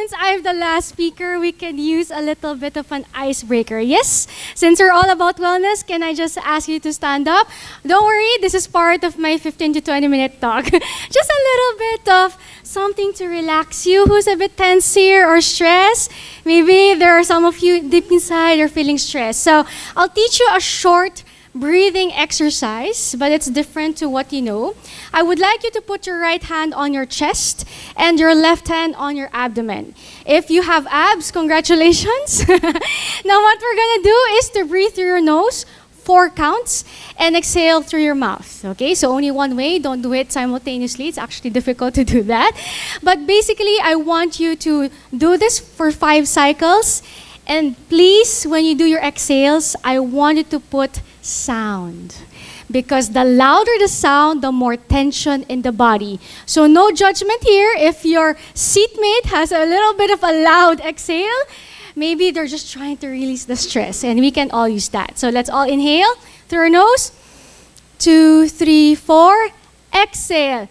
since I'm the last speaker, we can use a little bit of an icebreaker. Yes? Since we're all about wellness, can I just ask you to stand up? Don't worry, this is part of my 15 to 20 minute talk. Just a little bit of something to relax you who's a bit tense here or stressed. Maybe there are some of you deep inside are feeling stressed. So I'll teach you a short breathing exercise, but it's different to what you know. I would like you to put your right hand on your chest and your left hand on your abdomen. If you have abs, congratulations. Now what we're gonna do is to breathe through your nose, 4 counts, and exhale through your mouth. Okay, so only one way, don't do it simultaneously. It's actually difficult to do that. But basically, I want you to do this for 5 cycles. And please, when you do your exhales, I want you to put sound. Because the louder the sound, the more tension in the body. So no judgment here. If your seatmate has a little bit of a loud exhale, maybe they're just trying to release the stress, and we can all use that. So let's all inhale through our nose. 2, 3, 4. Exhale.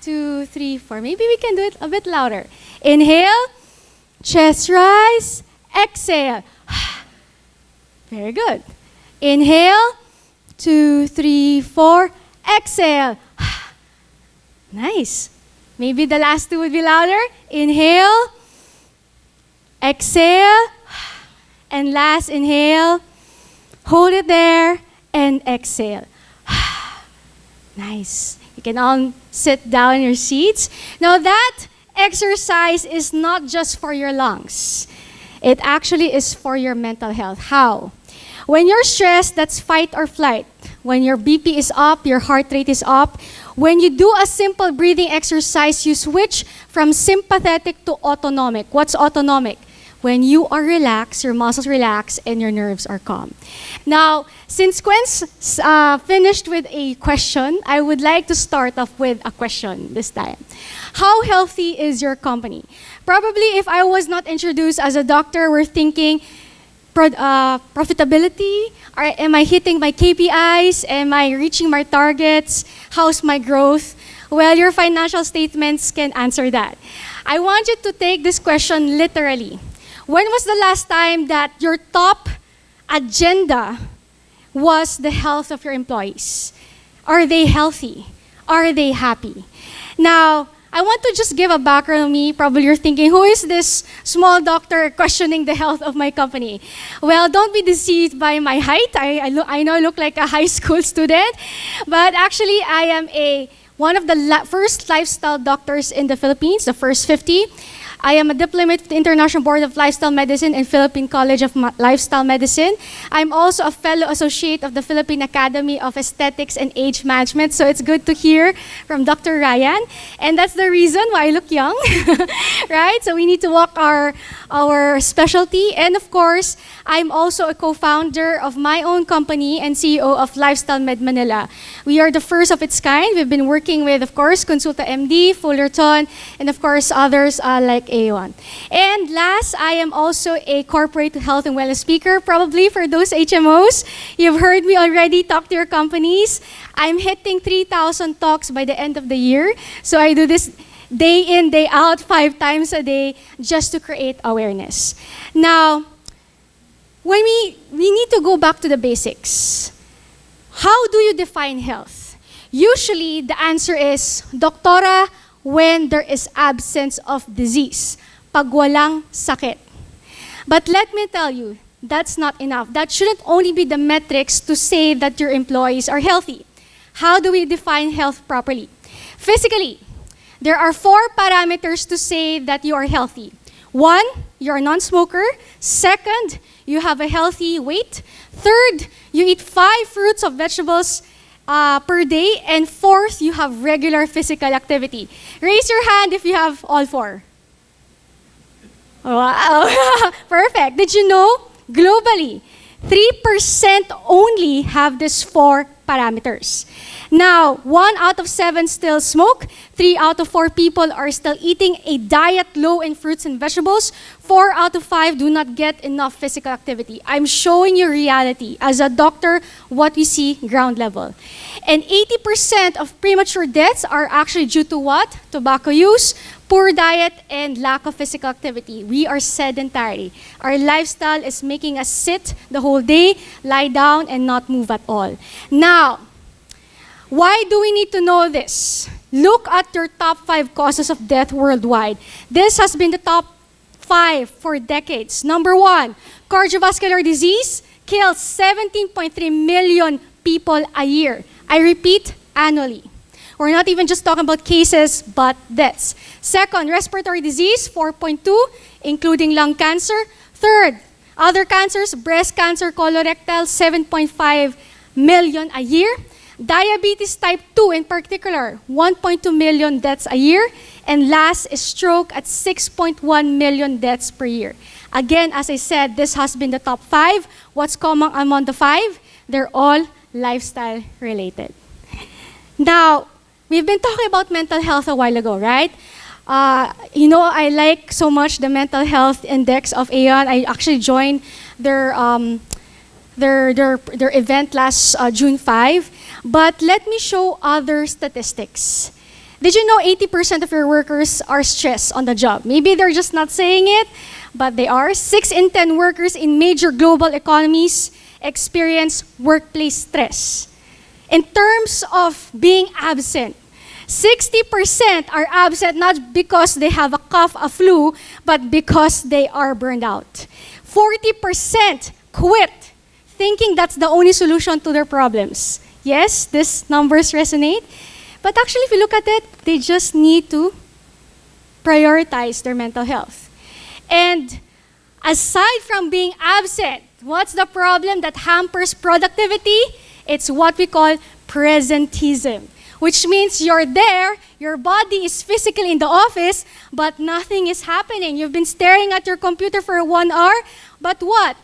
2, 3, 4. Maybe we can do it a bit louder. Inhale. Chest rise. Exhale. Very good. Inhale. 2, 3, 4. Exhale. Nice. Maybe the last 2 would be louder. Inhale. Exhale. And last inhale. Hold it there and exhale. Nice. You can all sit down in your seats. Now that exercise is not just for your lungs. It actually is for your mental health. How? When you're stressed, that's fight or flight. When your BP is up, your heart rate is up. When you do a simple breathing exercise, you switch from sympathetic to autonomic. What's autonomic? When you are relaxed, your muscles relax, and your nerves are calm. Now, since Gwen's finished with a question, I would like to start off with a question this time. How healthy is your company? Probably if I was not introduced as a doctor, we're thinking profitability. Am I hitting my KPIs? Am I reaching my targets? How's my growth? Well, your financial statements can answer that. I want you to take this question literally. When was the last time that your top agenda was the health of your employees? Are they healthy? Are they happy? Now, I want to just give a background on me. Probably you're thinking, who is this small doctor questioning the health of my company? Well, don't be deceived by my height. I know I look like a high school student, but actually I am one of the first lifestyle doctors in the Philippines, the first 50. I am a diplomate of the International Board of Lifestyle Medicine and Philippine College of Lifestyle Medicine. I'm also a fellow associate of the Philippine Academy of Aesthetics and Age Management, so it's good to hear from Dr. Ryan. And that's the reason why I look young, right? So we need to walk our specialty. And of course, I'm also a co-founder of my own company and CEO of Lifestyle Med Manila. We are the first of its kind. We've been working with, of course, Consulta MD, Fullerton, and of course, others like A1. And last, I am also a corporate health and wellness speaker. Probably for those HMOs, you've heard me already talk to your companies. I'm hitting 3,000 talks by the end of the year. So I do this day in, day out, 5 times a day, just to create awareness. Now, when we need to go back to the basics. How do you define health? Usually, the answer is, Doktora, when there is absence of disease, pag walang sakit. But let me tell you, that's not enough. That shouldn't only be the metrics to say that your employees are healthy. How do we define health properly? Physically, there are 4 parameters to say that you are healthy. 1, you're a non-smoker. 2nd, you have a healthy weight. 3rd, you eat 5 fruits or vegetables per day. And 4th, you have regular physical activity. Raise your hand if you have all 4. Wow, perfect. Did you know, globally, 3% only have these 4 parameters. Now, 1 out of 7 still smoke, 3 out of 4 people are still eating a diet low in fruits and vegetables, 4 out of 5 do not get enough physical activity. I'm showing you reality. As a doctor, what we see ground level. And 80% of premature deaths are actually due to what? Tobacco use, Poor diet and lack of physical activity. We are sedentary. Our lifestyle is making us sit the whole day, lie down, and not move at all. Now, why do we need to know this? Look at your top 5 causes of death worldwide. This has been the top 5 for decades. Number 1, cardiovascular disease kills 17.3 million people a year. I repeat, annually. We're not even just talking about cases, but deaths. Second, respiratory disease, 4.2, including lung cancer. Third, other cancers, breast cancer, colorectal, 7.5 million a year. Diabetes type 2 in particular, 1.2 million deaths a year. And last is stroke at 6.1 million deaths per year. Again, as I said, this has been the top 5. What's common among the 5? They're all lifestyle related. Now, we've been talking about mental health a while ago, right? I like so much the mental health index of Aeon. I actually joined their event last June 5. But let me show other statistics. Did you know 80% of your workers are stressed on the job? Maybe they're just not saying it, but they are. 6 in 10 workers in major global economies experience workplace stress. In terms of being absent, 60% are absent not because they have a cough, a flu, but because they are burned out. 40% quit, thinking that's the only solution to their problems. Yes, these numbers resonate. But actually, if you look at it, they just need to prioritize their mental health. And aside from being absent, what's the problem that hampers productivity? It's what we call presentism, which means you're there, your body is physically in the office, but nothing is happening. You've been staring at your computer for 1 hour, but what?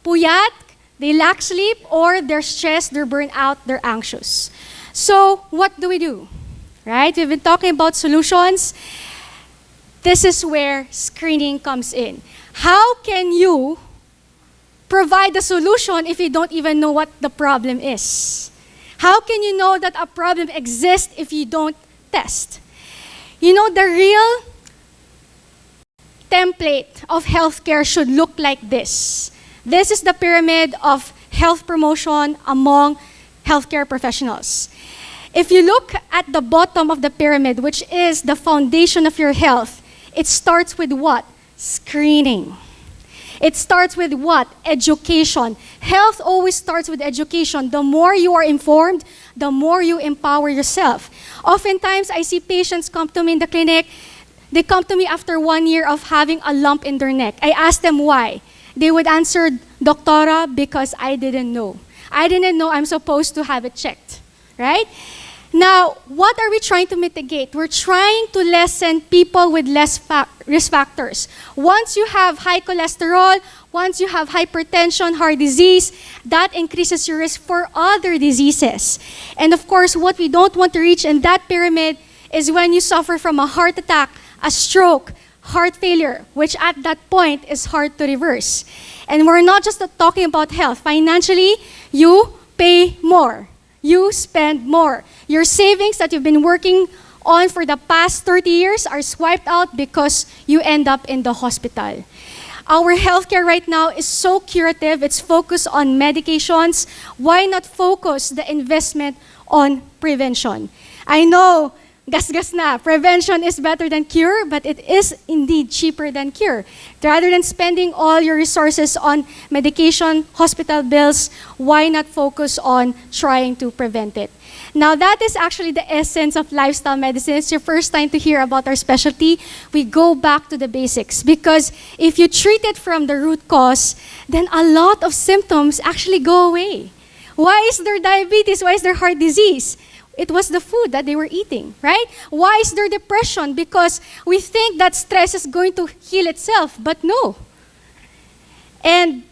Puyat, they lack sleep, or they're stressed, they're burnt out, they're anxious. So what do we do? Right? We've been talking about solutions. This is where screening comes in. How can you provide a solution if you don't even know what the problem is? How can you know that a problem exists if you don't test? You know, the real template of healthcare should look like this. This is the pyramid of health promotion among healthcare professionals. If you look at the bottom of the pyramid, which is the foundation of your health, it starts with what? Screening. It starts with what? Education. Health always starts with education. The more you are informed, the more you empower yourself. Oftentimes, I see patients come to me in the clinic. They come to me after 1 year of having a lump in their neck. I ask them why. They would answer, Doctora, because I didn't know. I didn't know I'm supposed to have it checked, right? Now, what are we trying to mitigate? We're trying to lessen people with less risk factors. Once you have high cholesterol, once you have hypertension, heart disease, that increases your risk for other diseases. And of course, what we don't want to reach in that pyramid is when you suffer from a heart attack, a stroke, heart failure, which at that point is hard to reverse. And we're not just talking about health. Financially, you pay more. You spend more. Your savings that you've been working on for the past 30 years are swiped out because you end up in the hospital. Our healthcare right now is so curative. It's focused on medications. Why not focus the investment on prevention? I know, gas-gas na, prevention is better than cure, but it is indeed cheaper than cure. Rather than spending all your resources on medication, hospital bills, why not focus on trying to prevent it? Now, that is actually the essence of lifestyle medicine. It's your first time to hear about our specialty. We go back to the basics because if you treat it from the root cause, then a lot of symptoms actually go away. Why is there diabetes? Why is there heart disease? It was the food that they were eating, right? Why is there depression? Because we think that stress is going to heal itself, but no. And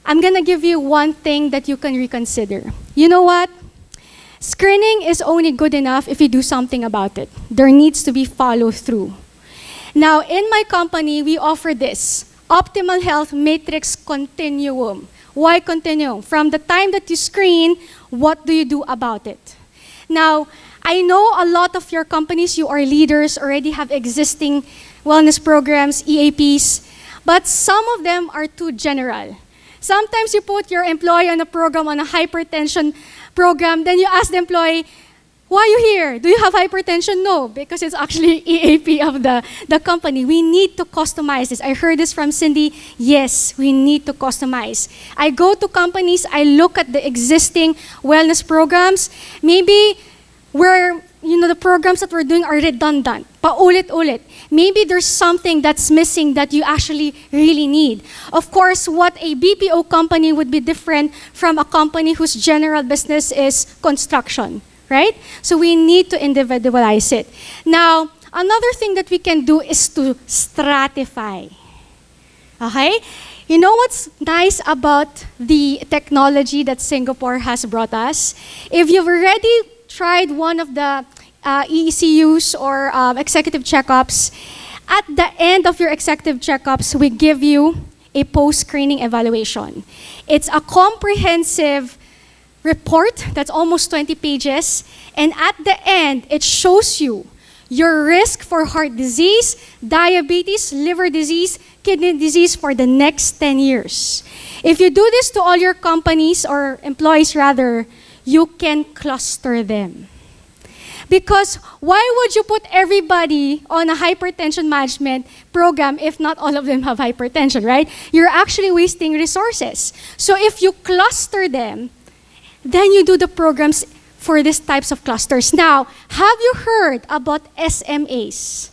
I'm gonna give you one thing that you can reconsider. You know what? Screening is only good enough if you do something about it. There needs to be follow through. Now, in my company, we offer this, Optimal Health Matrix Continuum. Why continuum? From the time that you screen, what do you do about it? Now, I know a lot of your companies, you are leaders, already have existing wellness programs, EAPs, but some of them are too general. Sometimes you put your employee on a program, on a hypertension program, then you ask the employee, why are you here? Do you have hypertension? No, because it's actually EAP of the company. We need to customize this. I heard this from Cindy. Yes, we need to customize. I go to companies, I look at the existing wellness programs. Maybe the programs that we're doing are redundant, paulit-ulit. Maybe there's something that's missing that you actually really need. Of course, what a BPO company would be different from a company whose general business is construction, right? So we need to individualize it. Now, another thing that we can do is to stratify. Okay? You know what's nice about the technology that Singapore has brought us? If you've already tried one of the ECUs or executive checkups, at the end of your executive checkups, we give you a post-screening evaluation. It's a comprehensive report that's almost 20 pages, and at the end, it shows you your risk for heart disease, diabetes, liver disease, kidney disease for the next 10 years. If you do this to all your companies, or employees rather, you can cluster them. Because why would you put everybody on a hypertension management program if not all of them have hypertension, right? You're actually wasting resources. So if you cluster them, then you do the programs for these types of clusters. Now, have you heard about SMAs?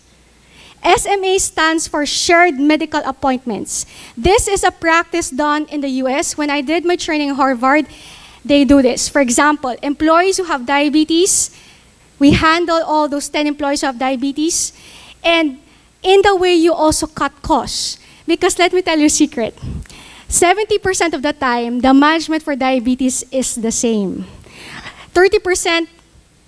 SMA stands for Shared Medical Appointments. This is a practice done in the US. When I did my training at Harvard, they do this. For example, employees who have diabetes, we handle all those 10 employees who have diabetes. And in the way, you also cut costs. Because let me tell you a secret. 70% of the time, the management for diabetes is the same. 30%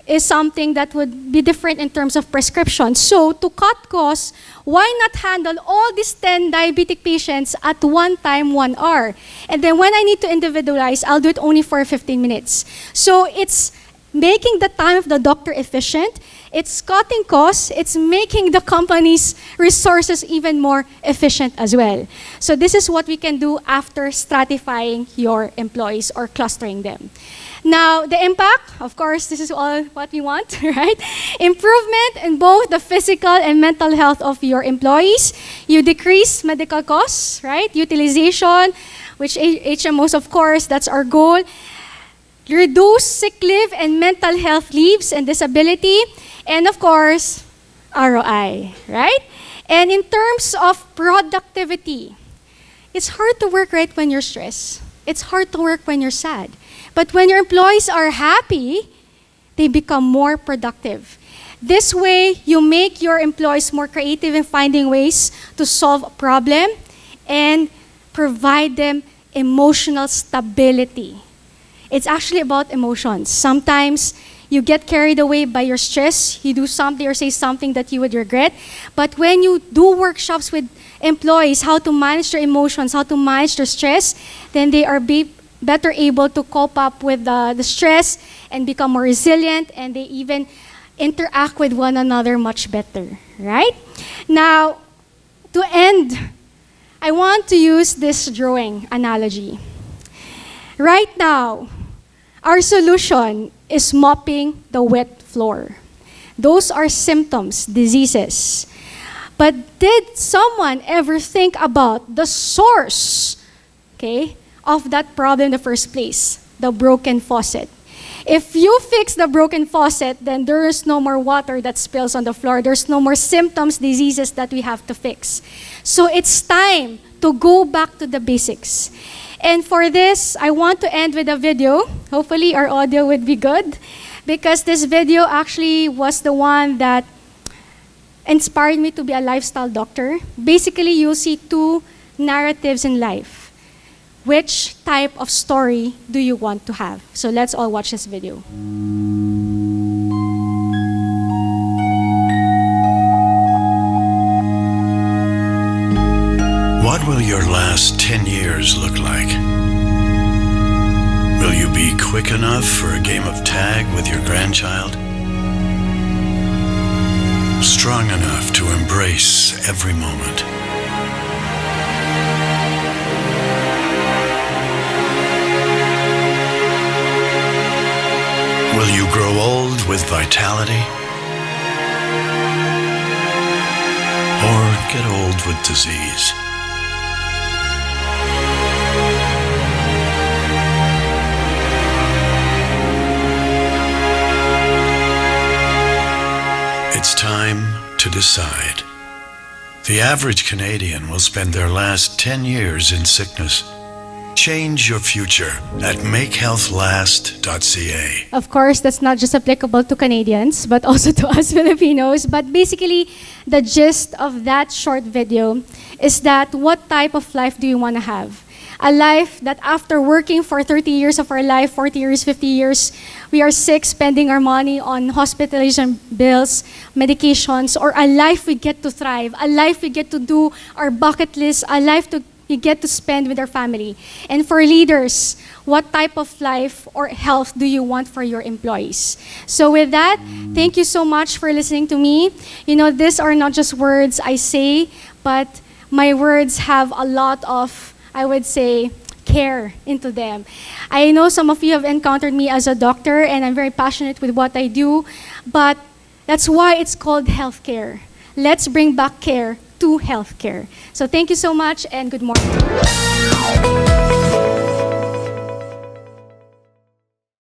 is something that would be different in terms of prescription. So to cut costs, why not handle all these 10 diabetic patients at one time, 1 hour? And then when I need to individualize, I'll do it only for 15 minutes. So it's making the time of the doctor efficient, it's cutting costs, it's making the company's resources even more efficient as well. So this is what we can do after stratifying your employees or clustering them. Now, the impact, of course, this is all what we want, right? Improvement in both the physical and mental health of your employees. You decrease medical costs, right? Utilization, which HMOs, of course, that's our goal. Reduce sick leave and mental health leaves and disability. And of course, ROI, right? And in terms of productivity, it's hard to work right when you're stressed. It's hard to work when you're sad. But when your employees are happy, they become more productive. This way, you make your employees more creative in finding ways to solve a problem and provide them emotional stability. It's actually about emotions. Sometimes you get carried away by your stress, you do something or say something that you would regret. But when you do workshops with employees, how to manage their emotions, how to manage their stress, then they are better able to cope up with the stress and become more resilient, and they even interact with one another much better, right? Now, to end, I want to use this drawing analogy. Right now, our solution is mopping the wet floor. Those are symptoms, diseases. But did someone ever think about the source, of that problem in the first place? The broken faucet. If you fix the broken faucet, then there is no more water that spills on the floor. There's no more symptoms, diseases that we have to fix. So it's time to go back to the basics. And for this, I want to end with a video. Hopefully our audio would be good, because this video actually was the one that inspired me to be a lifestyle doctor. Basically, you'll see two narratives in life. Which type of story do you want to have? So let's all watch this video. What will your last 10 years look like? Will you be quick enough for a game of tag with your grandchild? strong enough to embrace every moment? Will you grow old with vitality? Or get old with disease? It's time to decide. The average Canadian will spend their last 10 years in sickness. Change your future at makehealthlast.ca. Of course, that's not just applicable to Canadians, but also to us Filipinos. But basically, the gist of that short video is that what type of life do you want to have? A life that after working for 30 years of our life, 40 years, 50 years, we are sick, spending our money on hospitalization bills, medications, or a life we get to thrive, a life we get to do our bucket list, a life we get to spend with our family. And for leaders, what type of life or health do you want for your employees? So with that, thank you so much for listening to me. You know, these are not just words I say, but my words have a lot of, I would say, care into them. I know some of you have encountered me as a doctor, and I'm very passionate with what I do, but that's why it's called healthcare. Let's bring back care to healthcare. So thank you so much, and good morning.